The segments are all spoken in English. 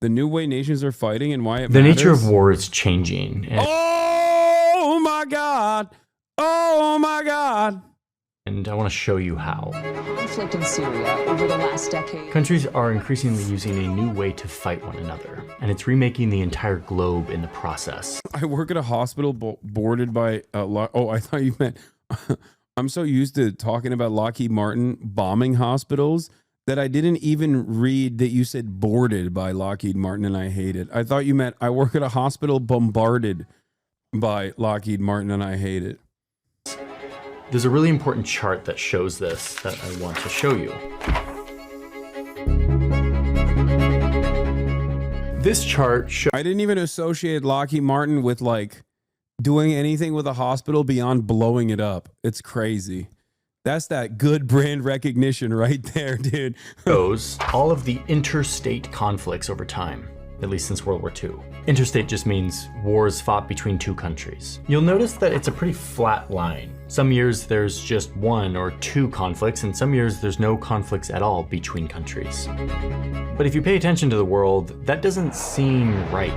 The new way nations are fighting and why it The matters? nature of war is changing. Oh my God. Oh my God. And I want to show you how. Conflict in Syria over the last decade. Countries are increasingly using a new way to fight one another, and it's remaking the entire globe in the process. I work at a hospital boarded by oh, I thought you meant I'm so used to talking about Lockheed Martin bombing hospitals that I didn't even read that you said boarded by Lockheed Martin, and I hate it. I thought you meant I work at a hospital bombarded by Lockheed Martin and I hate it. There's a really important chart that shows this that I want to show you. This chart shows... I didn't even associate Lockheed Martin with like doing anything with a hospital beyond blowing it up. It's crazy. That's that good brand recognition right there, dude. shows all of the interstate conflicts over time, at least since World War II. Interstate just means wars fought between two countries. You'll notice that it's a pretty flat line. Some years there's just one or two conflicts, and some years there's no conflicts at all between countries. But if you pay attention to the world, that doesn't seem right.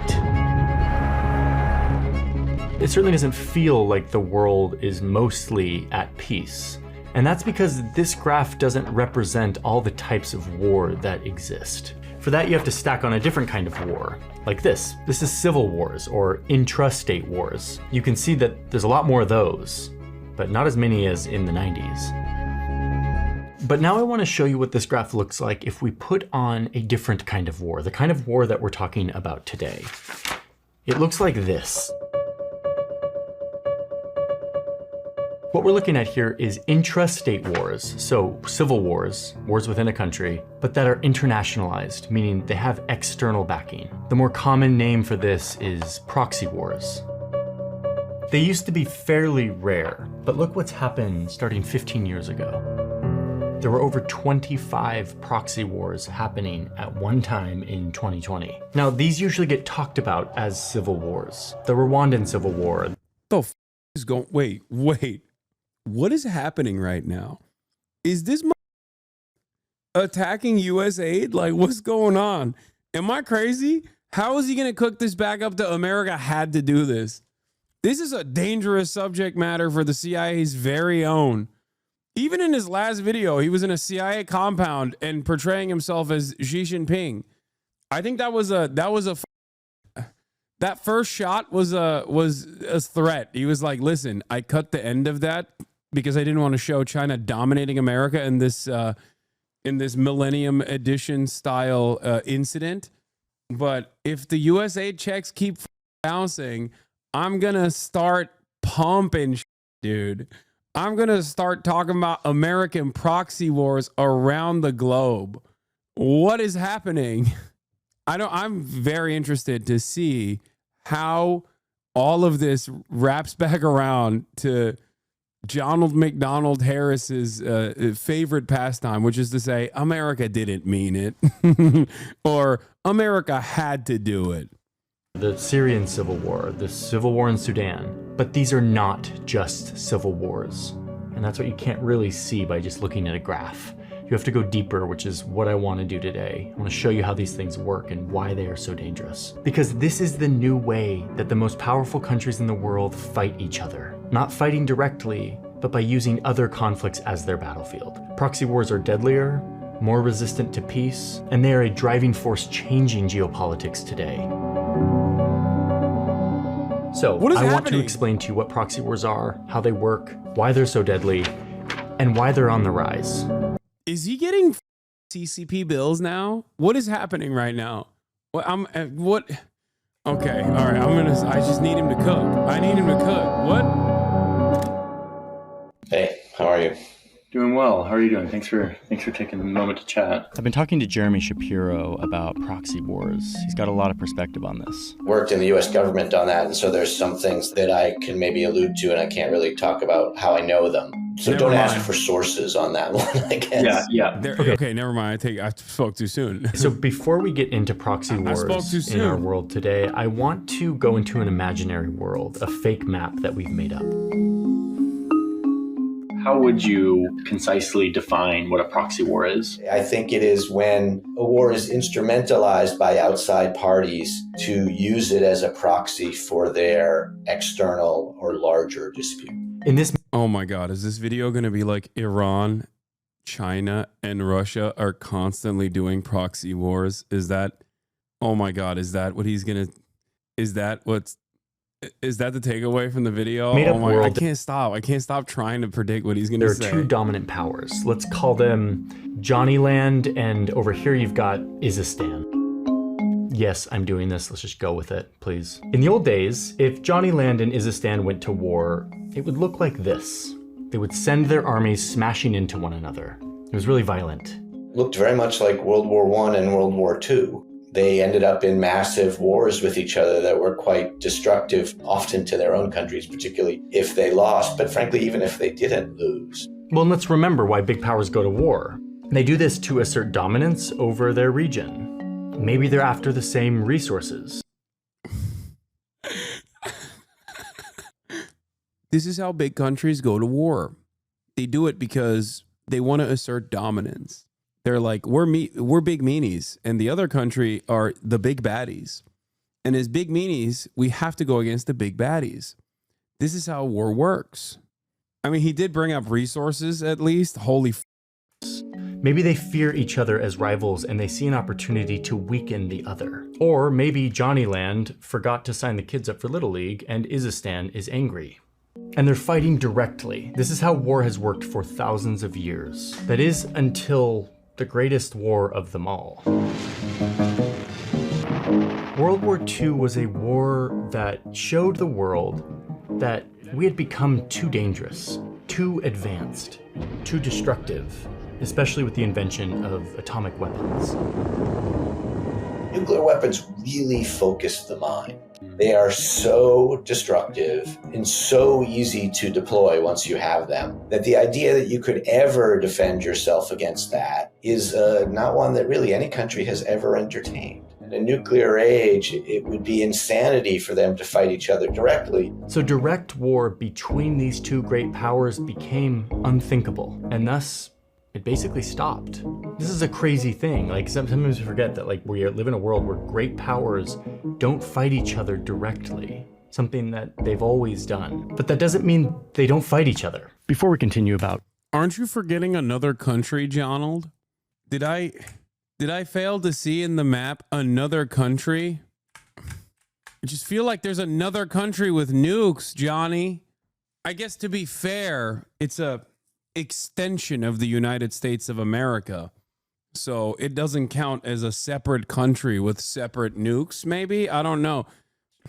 It certainly doesn't feel like the world is mostly at peace. And that's because this graph doesn't represent all the types of war that exist. For that, you have to stack on a different kind of war, like this. This is civil wars or intrastate wars. You can see that there's a lot more of those, but not as many as in the 90s. But now I want to show you what this graph looks like if we put on a different kind of war, the kind of war that we're talking about today. It looks like this. What we're looking at here is intrastate wars, so civil wars, wars within a country, but that are internationalized, meaning they have external backing. The more common name for this is proxy wars. They used to be fairly rare, but look what's happened starting 15 years ago. There were over 25 proxy wars happening at one time in 2020. Now, these usually get talked about as civil wars. The Rwandan Civil War. The f is going? Wait. What is happening right now? Is this attacking U.S. aid? Like, what's going on? Am I crazy? How is he going to cook this back up to America had to do this? This is a dangerous subject matter for the CIA's very own. Even in his last video, he was in a CIA compound and portraying himself as Xi Jinping. I think that first shot was a threat. He was like, listen, I cut the end of that because I didn't want to show China dominating America in this Millennium Edition style incident. But if the USA checks keep bouncing, I'm going to start pumping, dude. I'm going to start talking about American proxy wars around the globe. What is happening? I'm very interested to see how all of this wraps back around to Donald McDonald Harris's favorite pastime, which is to say, America didn't mean it, or America had to do it. The Syrian Civil War, the Civil War in Sudan. But these are not just civil wars. And that's what you can't really see by just looking at a graph. You have to go deeper, which is what I want to do today. I want to show you how these things work and why they are so dangerous. Because this is the new way that the most powerful countries in the world fight each other. Not fighting directly, but by using other conflicts as their battlefield. Proxy wars are deadlier, more resistant to peace, and they are a driving force changing geopolitics today. So, I want to explain to you what proxy wars are, how they work, why they're so deadly, and why they're on the rise. Is he getting CCP bills now? What is happening right now? What? Okay, all right. I just need him to cook. I need him to cook. What? Hey, how are you? Doing well. How are you doing? Thanks for taking the moment to chat. I've been talking to Jeremy Shapiro about proxy wars. He's got a lot of perspective on this. Worked in the U.S. government on that, and so there's some things that I can maybe allude to, and I can't really talk about how I know them. So Never don't mind. ask for sources on that one, I guess. Yeah. Okay, never mind. I spoke too soon. So before we get into proxy wars in our world today, I want to go into an imaginary world, a fake map that we've made up. How would you concisely define what a proxy war is? I think it is when a war is instrumentalized by outside parties to use it as a proxy for their external or larger dispute. In this, Oh my God, is this video going to be like Iran, China, and Russia are constantly doing proxy wars? Is that, oh my God, is that what he's going to, is that the takeaway from the video? Made up Oh my, world. I can't stop trying to predict what he's going there to are say. two dominant powers. Let's call them Johnnyland, and over here you've got Izistan. Yes, I'm doing this. Let's just go with it, please. In the old days, if Johnnyland and Izistan went to war, it would look like this. They would send their armies smashing into one another. It was really violent. Looked very much like World War I and World War II. They ended up in massive wars with each other that were quite destructive, often to their own countries, particularly if they lost, but frankly, even if they didn't lose. Well, and let's remember why big powers go to war. They do this to assert dominance over their region. Maybe they're after the same resources. This is how big countries go to war. They do it because they want to assert dominance. They're like, we're big meanies, and the other country are the big baddies. And as big meanies, we have to go against the big baddies. This is how war works. I mean, he did bring up resources at least. Holy Maybe they fear each other as rivals and they see an opportunity to weaken the other. Or maybe Johnnyland forgot to sign the kids up for Little League and Izistan is angry. And they're fighting directly. This is how war has worked for thousands of years. That is, until the greatest war of them all. World War II was a war that showed the world that we had become too dangerous, too advanced, too destructive, especially with the invention of atomic weapons. Nuclear weapons really focus the mind. They are so destructive and so easy to deploy once you have them that the idea that you could ever defend yourself against that is not one that really any country has ever entertained. In a nuclear age, it would be insanity for them to fight each other directly. So direct war between these two great powers became unthinkable, and thus it basically stopped. This is a crazy thing. Like sometimes we forget that we live in a world where great powers don't fight each other directly, something that they've always done. But that doesn't mean they don't fight each other. Before we continue about, Aren't you forgetting another country, Jonald? Did I fail to see in the map another country? I just feel like there's another country with nukes, Johnny. I guess to be fair, it's a extension of the United States of America. So it doesn't count as a separate country with separate nukes, maybe? I don't know.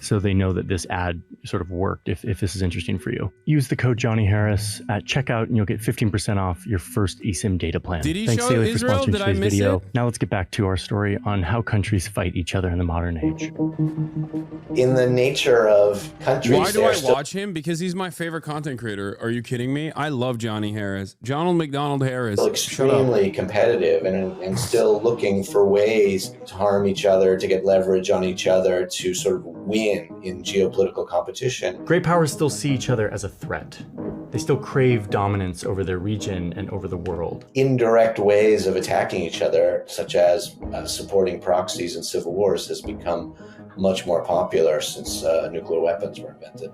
so they know that this ad sort of worked if this is interesting for you. Use the code Johnny Harris at checkout and you'll get 15% off your first eSIM data plan. Did he Thanks, show Saley, Israel? for sponsoring Did I today's miss video. it? Now let's get back to our story on how countries fight each other in the modern age. In the nature of countries, Why do they're I still watch him? Because he's my favorite content creator. Are you kidding me? I love Johnny Harris. Donald McDonald Harris. Shut up. extremely competitive and still looking for ways to harm each other, to get leverage on each other, to sort of win in geopolitical competition. Great powers still see each other as a threat. They still crave dominance over their region and over the world. Indirect ways of attacking each other, such as supporting proxies in civil wars, has become much more popular since nuclear weapons were invented.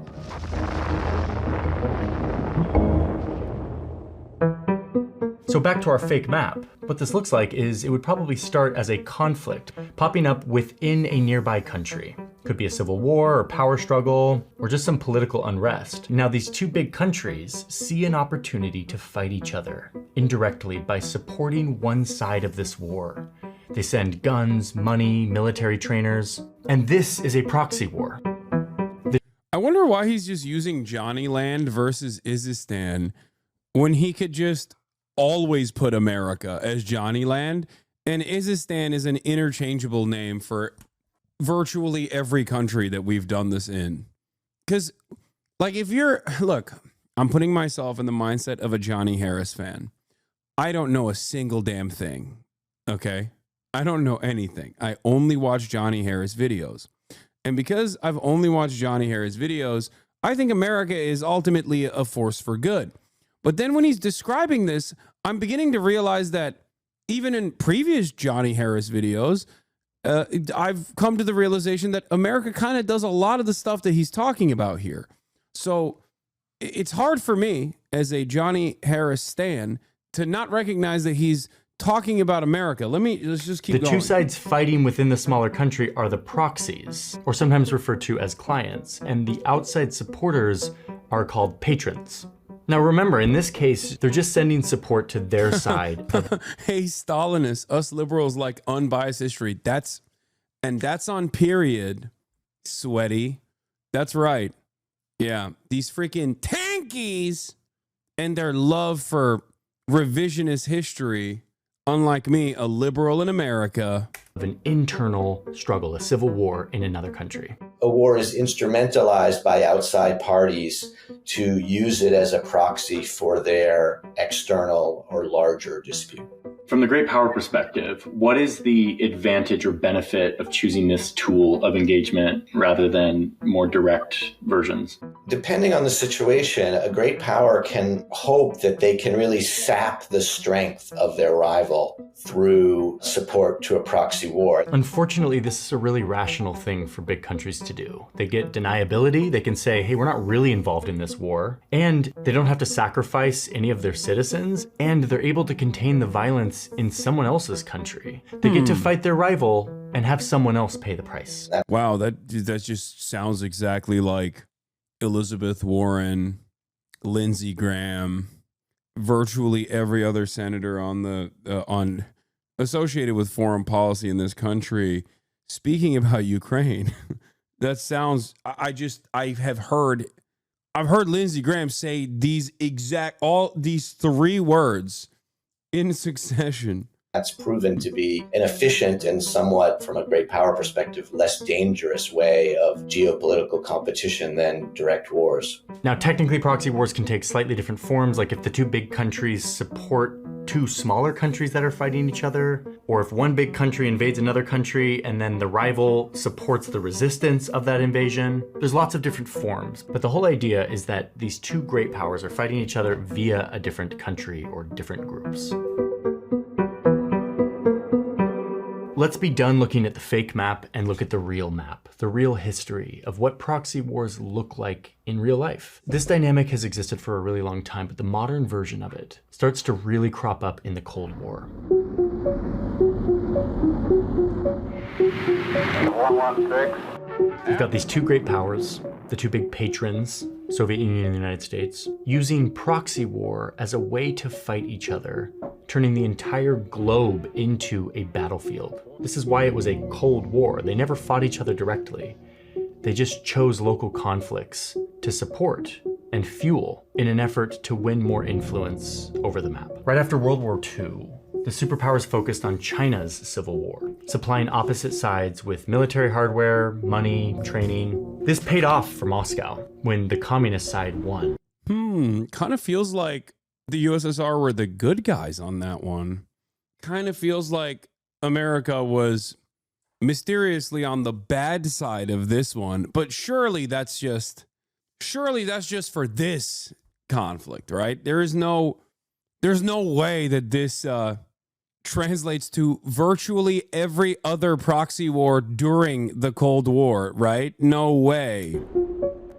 So back to our fake map. What this looks like is it would probably start as a conflict popping up within a nearby country. Could be a civil war or power struggle or just some political unrest. Now these two big countries see an opportunity to fight each other indirectly by supporting one side of this war. They send guns, money, military trainers, and this is a proxy war. I wonder why he's just using Johnnyland versus Izistan when he could just always put America as Johnnyland, and Izistan is an interchangeable name for virtually every country that we've done this in. Because, like, look, I'm putting myself in the mindset of a Johnny Harris fan. I don't know a single damn thing, okay? I don't know anything. I only watch Johnny Harris videos. And because I've only watched Johnny Harris videos, I think America is ultimately a force for good. But then when he's describing this, I'm beginning to realize that even in previous Johnny Harris videos, I've come to the realization that America kind of does a lot of the stuff that he's talking about here. So it's hard for me as a Johnny Harris stan to not recognize that he's talking about America. Let's just keep going. The two sides fighting within the smaller country are the proxies, or sometimes referred to as clients, and the outside supporters are called patrons. Now remember, in this case, they're just sending support to their side. Hey, Stalinists, us liberals like unbiased history. That's on period, sweaty. That's right. Yeah, these freaking tankies and their love for revisionist history, unlike me, a liberal in America. Of an internal struggle, a civil war in another country. A war is instrumentalized by outside parties to use it as a proxy for their external or larger dispute. From the great power perspective, what is the advantage or benefit of choosing this tool of engagement rather than more direct versions? Depending on the situation, a great power can hope that they can really sap the strength of their rival through support to a proxy war. Unfortunately, this is a really rational thing for big countries to do. They get deniability. They can say, hey, we're not really involved in this war. And they don't have to sacrifice any of their citizens. And they're able to contain the violence in someone else's country. They get to fight their rival and have someone else pay the price. Wow, that just sounds exactly like Elizabeth Warren, Lindsey Graham, virtually every other senator on associated with foreign policy in this country speaking about Ukraine. That sounds, I've heard Lindsey Graham say all these three words in succession. That's proven to be an efficient and somewhat, from a great power perspective, less dangerous way of geopolitical competition than direct wars. Now, technically, proxy wars can take slightly different forms, like if the two big countries support two smaller countries that are fighting each other, or if one big country invades another country and then the rival supports the resistance of that invasion. There's lots of different forms, but the whole idea is that these two great powers are fighting each other via a different country or different groups. Let's be done looking at the fake map and look at the real map, the real history of what proxy wars look like in real life. This dynamic has existed for a really long time, but the modern version of it starts to really crop up in the Cold War. 116. We've got these two great powers, the two big patrons, Soviet Union and the United States, using proxy war as a way to fight each other, turning the entire globe into a battlefield. This is why it was a Cold War. They never fought each other directly. They just chose local conflicts to support and fuel in an effort to win more influence over the map. Right after World War II, the superpowers focused on China's civil war, supplying opposite sides with military hardware, money, training. This paid off for Moscow when the communist side won. Kind of feels like the USSR were the good guys on that one. Kind of feels like America was mysteriously on the bad side of this one, but surely that's just for this conflict, right? There's no way that this translates to virtually every other proxy war during the Cold War, right? No way.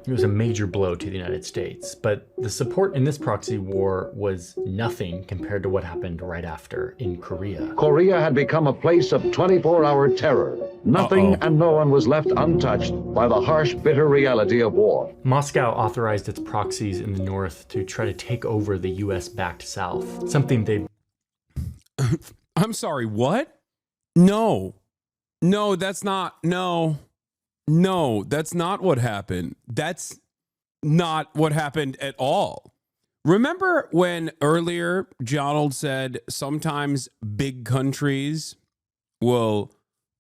It was a major blow to the United States, but the support in this proxy war was nothing compared to what happened right after in Korea. Korea had become a place of 24-hour terror. Nothing and no one was left untouched by the harsh, bitter reality of war. Moscow authorized its proxies in the north to try to take over the US-backed south, something they... I'm sorry, what? No, that's not what happened. That's not what happened at all. Remember when earlier Donald said sometimes big countries will,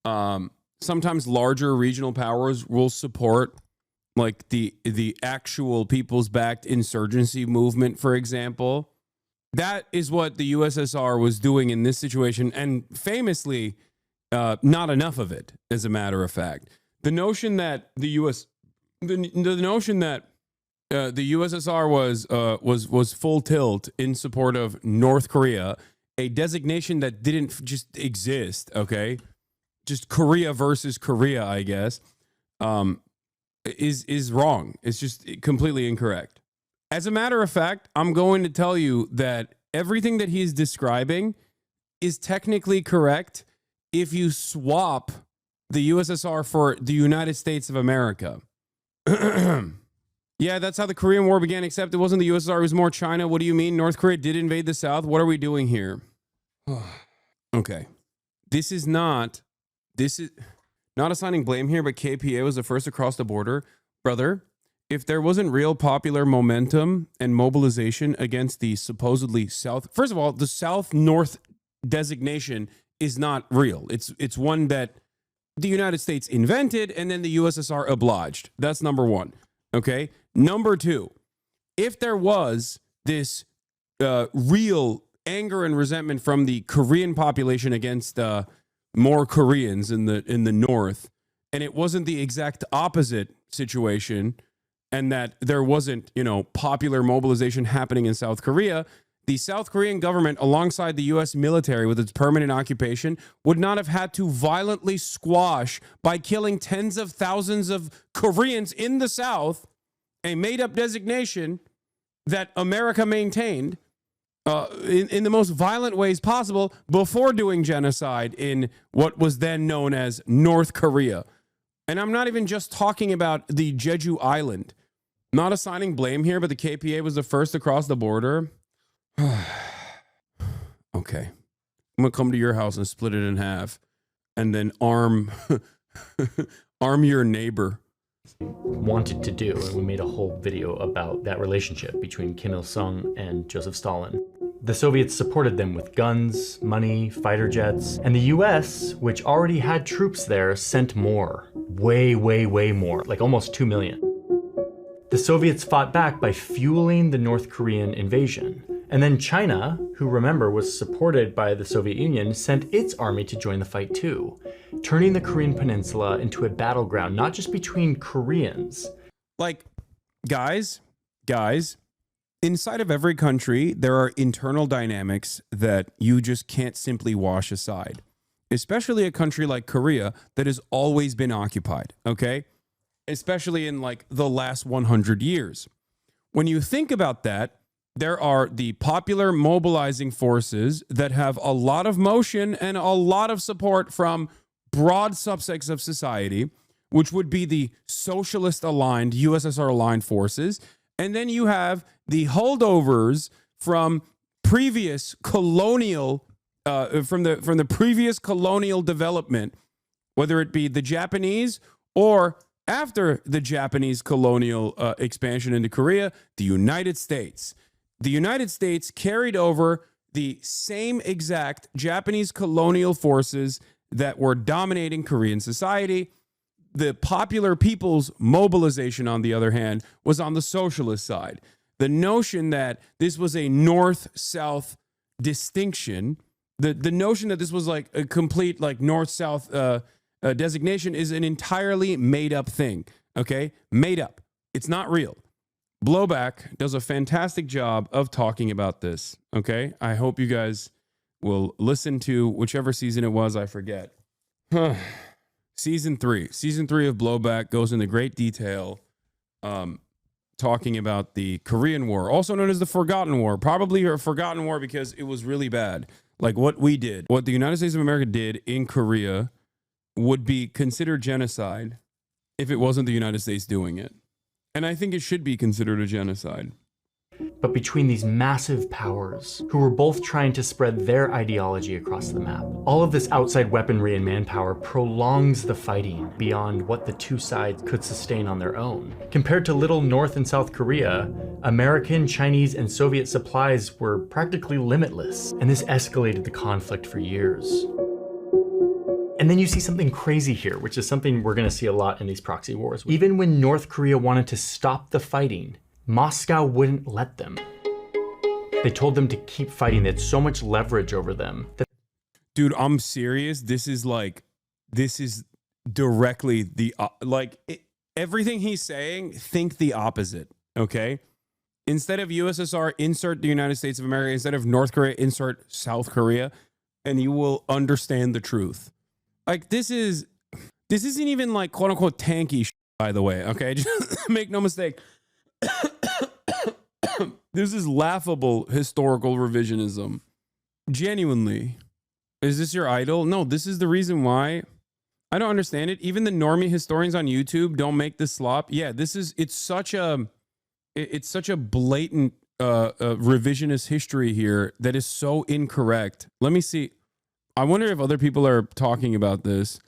sometimes larger regional powers will support like the actual people's backed insurgency movement, for example. That is what the USSR was doing in this situation, and famously, not enough of it, as a matter of fact. The notion that the notion that the USSR was full tilt in support of North Korea, a designation that didn't just exist. Okay, just Korea versus Korea, I guess, is wrong. It's just completely incorrect. As a matter of fact, I'm going to tell you that everything that he's describing is technically correct if you swap the USSR for the United States of America. Yeah, that's how the Korean War began, except it wasn't the USSR, it was more China. What do you mean? North Korea did invade the South? What are we doing here? Okay. This is not assigning blame here, but KPA was the first to cross the border. Brother, if there wasn't real popular momentum and mobilization against the supposedly South, first of all, the South-North designation is not real. It's one that the United States invented and then the USSR obliged. That's number one. Okay. Number two, if there was this real anger and resentment from the Korean population against more Koreans in the North, and it wasn't the exact opposite situation, and that there wasn't, popular mobilization happening in South Korea, the South Korean government, alongside the U.S. military with its permanent occupation, would not have had to violently squash, by killing tens of thousands of Koreans in the South, a made-up designation that America maintained in the most violent ways possible before doing genocide in what was then known as North Korea. And I'm not even just talking about the Jeju Island. Not assigning blame here, but the KPA was the first to cross the border. Okay. I'm going to come to your house and split it in half and then arm your neighbor. Wanted to do, and we made a whole video about that relationship between Kim Il-sung and Joseph Stalin. The Soviets supported them with guns, money, fighter jets, and the US, which already had troops there, sent more. Way, way, way more, like almost 2 million. The Soviets fought back by fueling the North Korean invasion. And then China, who remember was supported by the Soviet Union, sent its army to join the fight too, turning the Korean peninsula into a battleground, not just between Koreans. Like, guys, inside of every country, there are internal dynamics that you just can't simply wash aside, especially a country like Korea that has always been occupied, okay? Especially in like the last 100 years. When you think about that, there are the popular mobilizing forces that have a lot of motion and a lot of support from broad subsects of society, which would be the socialist aligned, USSR aligned forces. And then you have the holdovers from previous colonial, from the previous colonial development, whether it be the Japanese or after the Japanese colonial expansion into Korea, the United States. The United States carried over the same exact Japanese colonial forces that were dominating Korean society. The popular people's mobilization, on the other hand, was on the socialist side. The notion that this was a north-south distinction, the notion that this was like a complete like north-south designation is an entirely made-up thing, okay? Made up. It's not real. Blowback does a fantastic job of talking about this, okay? I hope you guys will listen to whichever season it was, I forget. Season 3 of Blowback goes into great detail talking about the Korean War, also known as the Forgotten War. Probably a forgotten war because it was really bad. Like what the United States of America did in Korea would be considered genocide if it wasn't the United States doing it. And I think it should be considered a genocide. But between these massive powers, who were both trying to spread their ideology across the map, all of this outside weaponry and manpower prolongs the fighting beyond what the two sides could sustain on their own. Compared to little North and South Korea, American, Chinese, and Soviet supplies were practically limitless, and this escalated the conflict for years. And then you see something crazy here, which is something we're going to see a lot in these proxy wars. Even when North Korea wanted to stop the fighting, Moscow wouldn't let them. They told them to keep fighting. They had so much leverage over them. Dude, I'm serious. This is directly the, everything he's saying, think the opposite. Okay. Instead of USSR, insert the United States of America. Instead of North Korea, insert South Korea, and you will understand the truth. Like this isn't even like quote unquote tanky shit, by the way. Okay. Just make no mistake. This is laughable historical revisionism. Genuinely. Is this your idol? No, this is the reason why. I don't understand it. Even the normie historians on YouTube don't make this slop. Yeah, it's such a blatant revisionist history here that is so incorrect. Let me see. I wonder if other people are talking about this.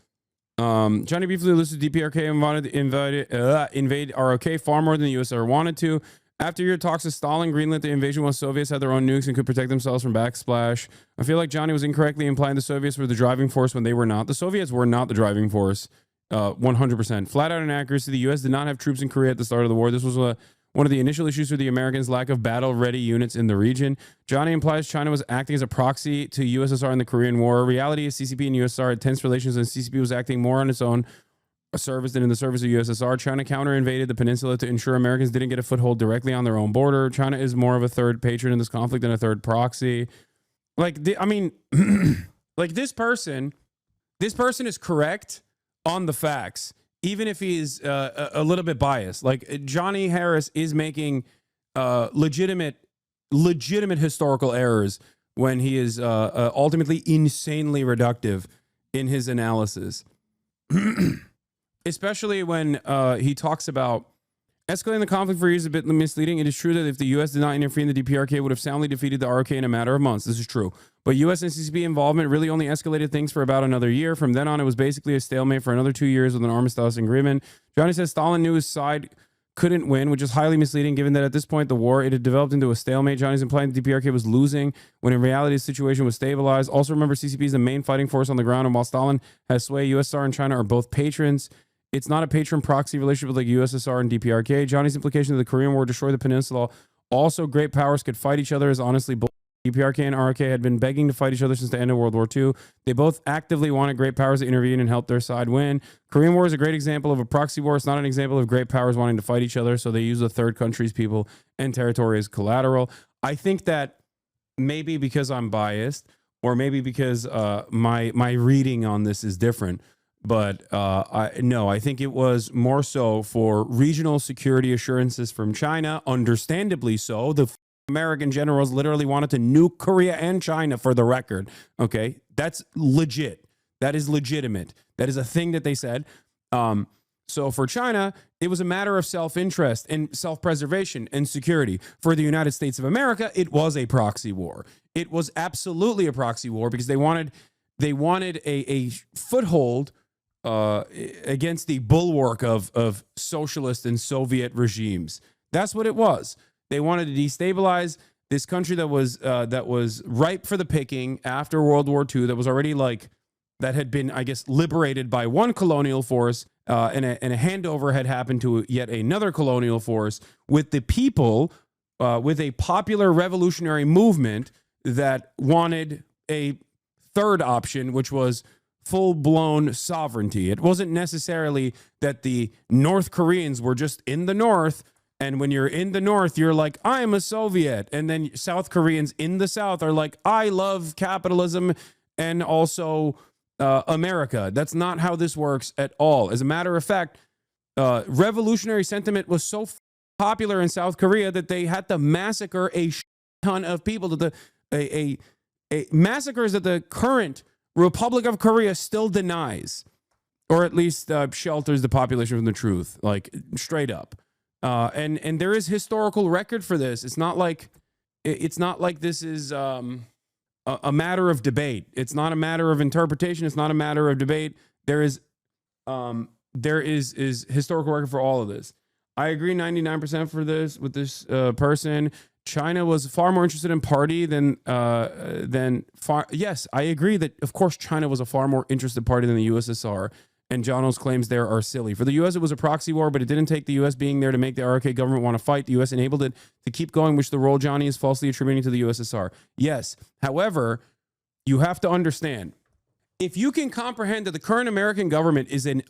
Johnny briefly listed DPRK and wanted to invade ROK far more than the USSR wanted to. After your talks with Stalin, greenlit the invasion while Soviets had their own nukes and could protect themselves from backsplash. I feel like Johnny was incorrectly implying the Soviets were the driving force when they were not. The Soviets were not the driving force, 100%. Flat out inaccuracy. The U.S. did not have troops in Korea at the start of the war. This was one of the initial issues for the Americans, lack of battle-ready units in the region. Johnny implies China was acting as a proxy to USSR in the Korean War. Reality is CCP and USSR had tense relations, and CCP was acting more on its own service than in the service of USSR. China counter-invaded the peninsula to ensure Americans didn't get a foothold directly on their own border. China is more of a third patron in this conflict than a third proxy. Like, like this person is correct on the facts, even if he's a little bit biased. Like Johnny Harris is making legitimate historical errors when he is ultimately insanely reductive in his analysis. Especially when he talks about escalating the conflict for years is a bit misleading. It is true that if the U.S. did not intervene, the DPRK would have soundly defeated the ROK in a matter of months. This is true. But U.S. and CCP involvement really only escalated things for about another year. From then on, it was basically a stalemate for another 2 years with an armistice agreement. Johnny says Stalin knew his side couldn't win, which is highly misleading given that at this point, the war, it had developed into a stalemate. Johnny's implying the DPRK was losing when in reality the situation was stabilized. Also remember, CCP is the main fighting force on the ground, and while Stalin has sway, USSR and China are both patrons. It's not a patron proxy relationship like USSR and DPRK. Johnny's implication that the Korean War destroyed the peninsula. Also, great powers could fight each other is honestly bull. DPRK and ROK had been begging to fight each other since the end of World War II. They both actively wanted great powers to intervene and help their side win. Korean War is a great example of a proxy war. It's not an example of great powers wanting to fight each other, so they use the third country's people and territory as collateral. I think that maybe because I'm biased, or maybe because my reading on this is different, but I think it was more so for regional security assurances from China, understandably so. The American generals literally wanted to nuke Korea and China, for the record. Okay, that's legit. That is legitimate. That is a thing that they said. So for China, it was a matter of self-interest and self-preservation and security. For the United States of America, it was a proxy war. It was absolutely a proxy war because they wanted a foothold against the bulwark of socialist and Soviet regimes. That's what it was. They wanted to destabilize this country that was ripe for the picking after World War II, that was already that had been, I guess, liberated by one colonial force, and a handover had happened to yet another colonial force, with the people, with a popular revolutionary movement that wanted a third option, which was full-blown sovereignty. It wasn't necessarily that the North Koreans were just in the North, and when you're in the North, you're like, I'm a Soviet. And then South Koreans in the South are like, I love capitalism and also America. That's not how this works at all. As a matter of fact, revolutionary sentiment was so popular in South Korea that they had to massacre a ton of people. Massacres that the current Republic of Korea still denies, or at least shelters the population from the truth, like straight up. And there is historical record for this. It's not like this is a matter of debate. It's not a matter of interpretation. It's not a matter of debate. There is historical record for all of this. I agree 99% for this with this person. China was far more interested in party than yes, I agree that of course China was a far more interested party than the USSR. And Jono's claims there are silly. For the U.S., it was a proxy war, but it didn't take the U.S. being there to make the ROK government want to fight. The U.S. enabled it to keep going, which the role Johnny is falsely attributing to the USSR. Yes. However, you have to understand, if you can comprehend that the current American government is an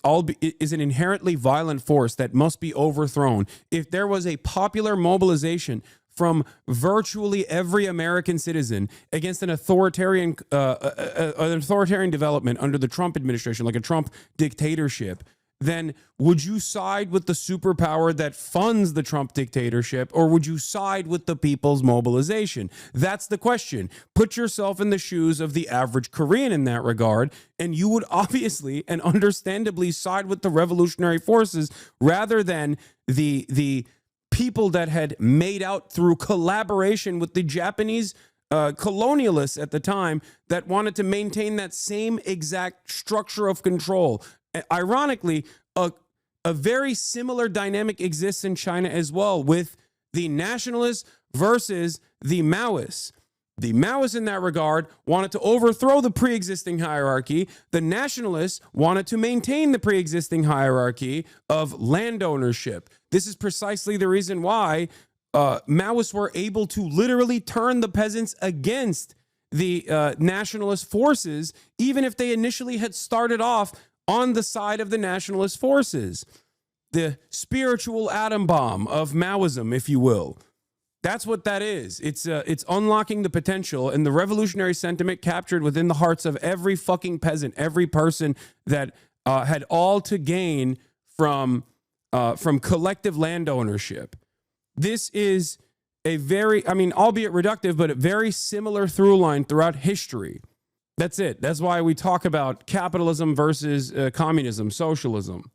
inherently violent force that must be overthrown, if there was a popular mobilization from virtually every American citizen against an authoritarian development under the Trump administration, like a Trump dictatorship, then would you side with the superpower that funds the Trump dictatorship, or would you side with the people's mobilization? That's the question. Put yourself in the shoes of the average Korean in that regard, and you would obviously and understandably side with the revolutionary forces rather than the people that had made out through collaboration with the Japanese colonialists at the time that wanted to maintain that same exact structure of control. Ironically, a very similar dynamic exists in China as well, with the nationalists versus the Maoists. The Maoists in that regard wanted to overthrow the pre-existing hierarchy. The nationalists wanted to maintain the pre-existing hierarchy of land ownership. This is precisely the reason why Maoists were able to literally turn the peasants against the nationalist forces, even if they initially had started off on the side of the nationalist forces. The spiritual atom bomb of Maoism, if you will. That's what that is. It's unlocking the potential and the revolutionary sentiment captured within the hearts of every fucking peasant, every person that had all to gain from collective land ownership. This is a very, albeit reductive, but a very similar through line throughout history. That's it. That's why we talk about capitalism versus communism, socialism.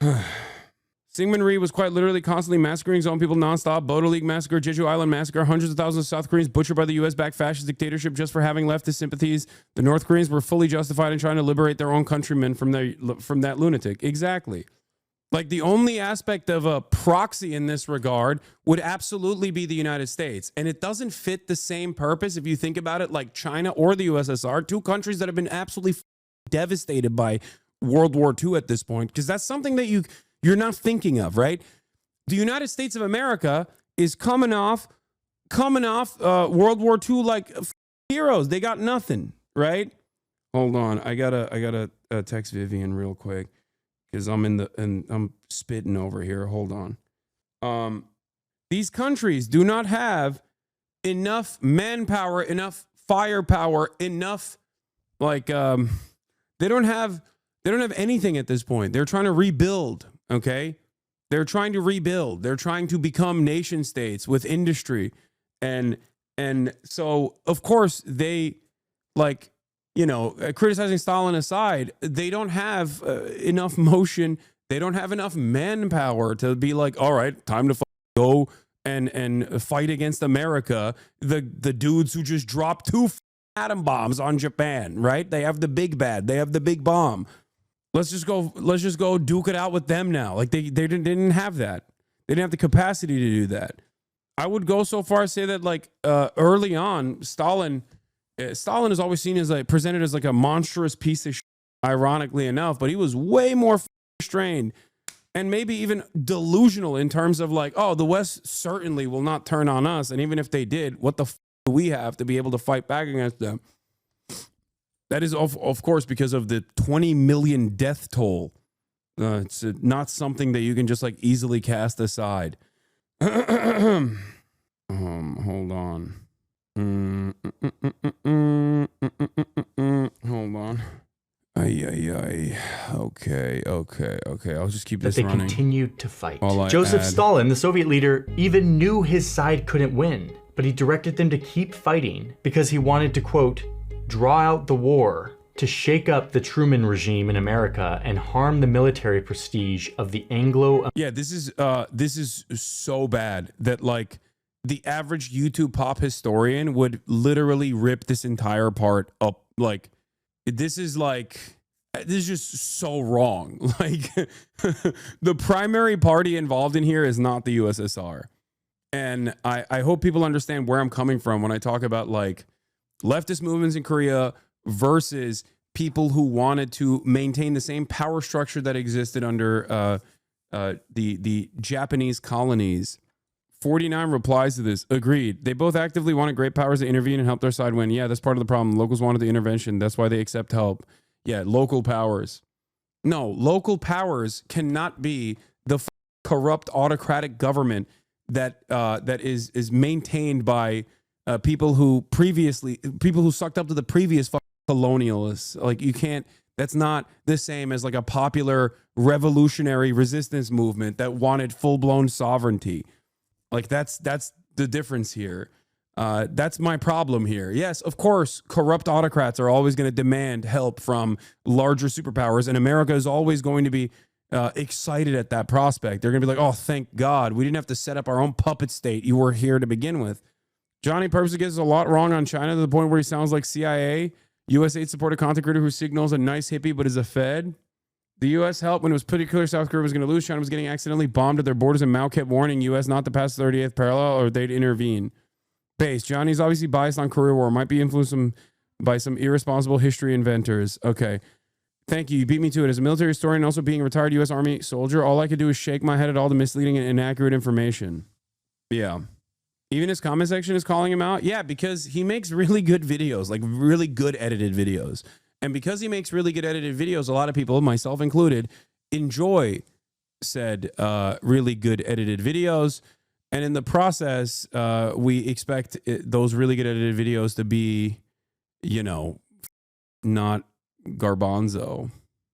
Syngman Rhee was quite literally constantly massacring his own people nonstop. Bodo League massacre, Jeju Island massacre, hundreds of thousands of South Koreans butchered by the U.S.-backed fascist dictatorship just for having leftist sympathies. The North Koreans were fully justified in trying to liberate their own countrymen from that lunatic. Exactly. Like, the only aspect of a proxy in this regard would absolutely be the United States. And it doesn't fit the same purpose if you think about it like China or the USSR, two countries that have been absolutely devastated by World War II at this point, because that's something that you're not thinking of, right? The United States of America is coming off World War II like heroes. They got nothing, right? Hold on. I gotta text Vivian real quick, because I'm spitting over here. Hold on. These countries do not have enough manpower, enough firepower, enough they don't have anything at this point. They're trying to rebuild, okay? They're trying to rebuild. They're trying to become nation states with industry. And so of course they criticizing Stalin aside, they don't have enough motion. They don't have enough manpower to be like, all right, time to go and fight against America. The dudes who just dropped 2 atom bombs on Japan, right? They have the big bad. They have the big bomb. Let's just go duke it out with them now. Like they didn't have that. They didn't have the capacity to do that. I would go so far as say that early on, Stalin is always seen as presented as like a monstrous piece of shit, ironically enough, but he was way more restrained and maybe even delusional in terms of the West certainly will not turn on us. And even if they did, what the do we have to be able to fight back against them? That is, of course, because of the 20 million death toll. It's not something that you can just easily cast aside. Hold on. Hold on. Okay. I'll just keep this running. They continued to fight. Joseph Stalin, the Soviet leader, even knew his side couldn't win, but he directed them to keep fighting because he wanted to, quote, draw out the war to shake up the Truman regime in America and harm the military prestige of the Anglo. Yeah, this is so bad that the average YouTube pop historian would literally rip this entire part up. This is just so wrong. The primary party involved in here is not the USSR. And I hope people understand where I'm coming from when I talk about leftist movements in Korea versus people who wanted to maintain the same power structure that existed under the Japanese colonies. 49 replies to this. Agreed. They both actively wanted great powers to intervene and help their side win. Yeah, that's part of the problem. Locals wanted the intervention. That's why they accept help. Yeah, local powers. No, local powers cannot be the corrupt autocratic government that that is maintained by people who sucked up to the previous colonialists. Like, you can't. That's not the same as like a popular revolutionary resistance movement that wanted full-blown sovereignty. Like, that's the difference here. That's my problem here. Yes, of course, corrupt autocrats are always going to demand help from larger superpowers, and America is always going to be excited at that prospect. They're going to be like, oh, thank God, we didn't have to set up our own puppet state. You were here to begin with. Johnny purposely gets a lot wrong on China to the point where he sounds like CIA. U.S. aid supported content creator who signals a nice hippie but is a Fed. The U.S. helped when it was pretty clear South Korea was going to lose. China was getting accidentally bombed at their borders, and Mao kept warning U.S. not to pass the 38th parallel or they'd intervene. Base. Johnny's obviously biased on Korea War. Might be influenced by some irresponsible history inventors. Okay. Thank you. You beat me to it. As a military historian and also being a retired U.S. Army soldier, all I could do is shake my head at all the misleading and inaccurate information. Yeah. Even his comment section is calling him out. Yeah, because he makes really good videos, like really good edited videos. And because he makes really good edited videos, a lot of people, myself included, enjoy said really good edited videos. And in the process, we expect those really good edited videos to be, you know, not garbanzo.